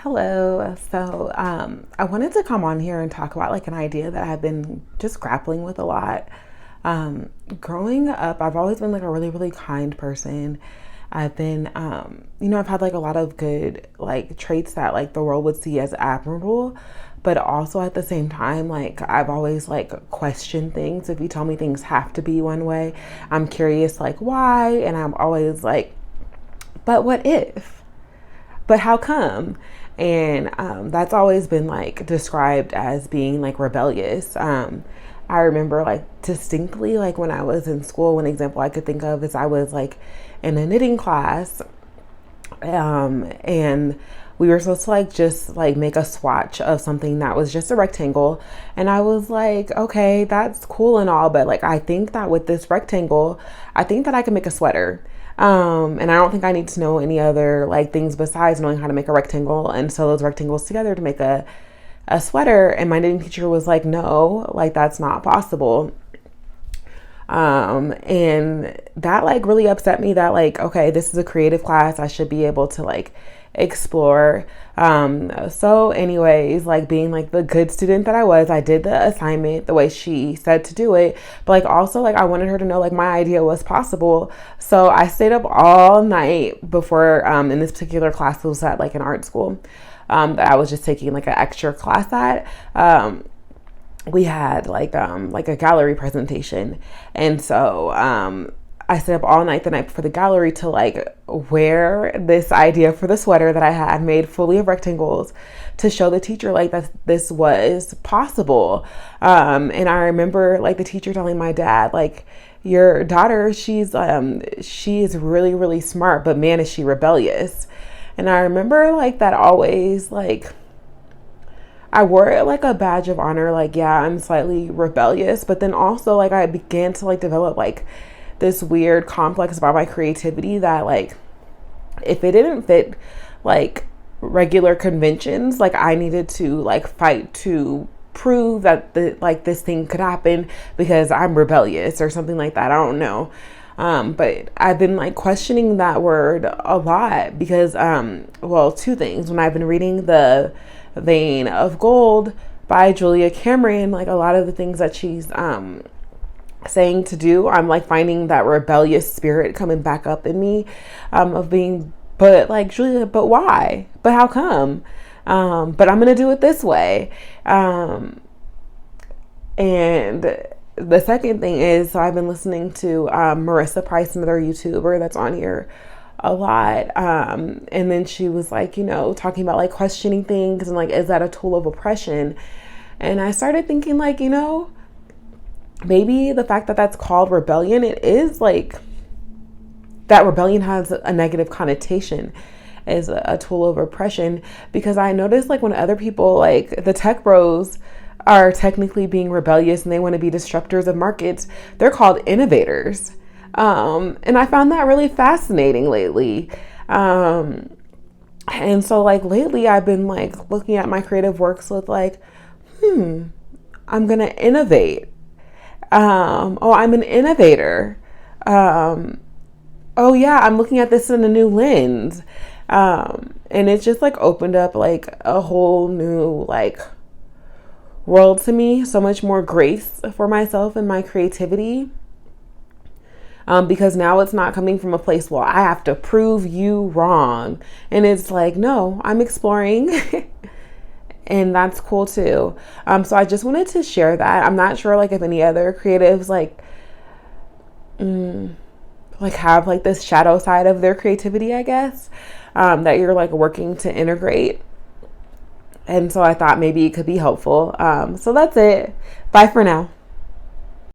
Hello. I wanted to come on here and talk about like an idea that I've been just grappling with a lot. Growing up, I've always been like a really, really kind person. I've had like a lot of good like traits that like the world would see as admirable, but also at the same time, like I've always like questioned things. If you tell me things have to be one way, I'm curious like why, and I'm always like, but what if? But how come? And that's always been like described as being like rebellious. I remember like distinctly, like when I was in school, one example I could think of is I was like in a knitting class, and we were supposed to like just like make a swatch of something that was just a rectangle. And I was like, okay, that's cool and all, but like I think that with this rectangle, I think that I can make a sweater. And I don't think I need to know any other like things besides knowing how to make a rectangle and sew those rectangles together to make a sweater. And my knitting teacher was like, no, like that's not possible. And that like really upset me that like, okay, this is a creative class. I should be able to like explore. So anyways, like being like the good student that I was, I did the assignment the way she said to do it. But like also like I wanted her to know like my idea was possible. So I stayed up all night before, in this particular class was at like an art school, that I was just taking like an extra class at. We had like a gallery presentation, and so I stayed up all night the night before the gallery to like wear this idea for the sweater that I had made fully of rectangles to show the teacher like that this was possible. And I remember like the teacher telling my dad like, your daughter, she is really, really smart, but man, is she rebellious. And I remember like that always like I wore it like a badge of honor, like, yeah, I'm slightly rebellious, but then also like I began to like develop like this weird complex about my creativity that like if it didn't fit like regular conventions, like I needed to like fight to prove that this thing could happen because I'm rebellious or something like that. I don't know. But I've been like questioning that word a lot because, well, two things. When I've been reading The Vein of Gold by Julia Cameron, like a lot of the things that she's saying to do, I'm like finding that rebellious spirit coming back up in me, of being, but like Julia, but why? But how come? But I'm gonna do it this way. And the second thing is, so I've been listening to Marissa Price, another YouTuber that's on here a lot. And then she was like, talking about like questioning things and like, is that a tool of oppression? And I started thinking like, maybe the fact that that's called rebellion, it is like that rebellion has a negative connotation as a tool of oppression, because I noticed like when other people like the tech bros are technically being rebellious and they want to be disruptors of markets, they're called innovators. And I found that really fascinating lately. And so like lately I've been like looking at my creative works with like, I'm going to innovate. Oh, I'm an innovator. Oh yeah, I'm looking at this in a new lens. And it's just like opened up like a whole new like world to me, so much more grace for myself and my creativity. Because now it's not coming from a place, well, I have to prove you wrong. And it's like, no, I'm exploring. And that's cool too. So I just wanted to share that. I'm not sure like if any other creatives like have like this shadow side of their creativity, I guess, that you're like working to integrate. And so I thought maybe it could be helpful. So that's it. Bye for now.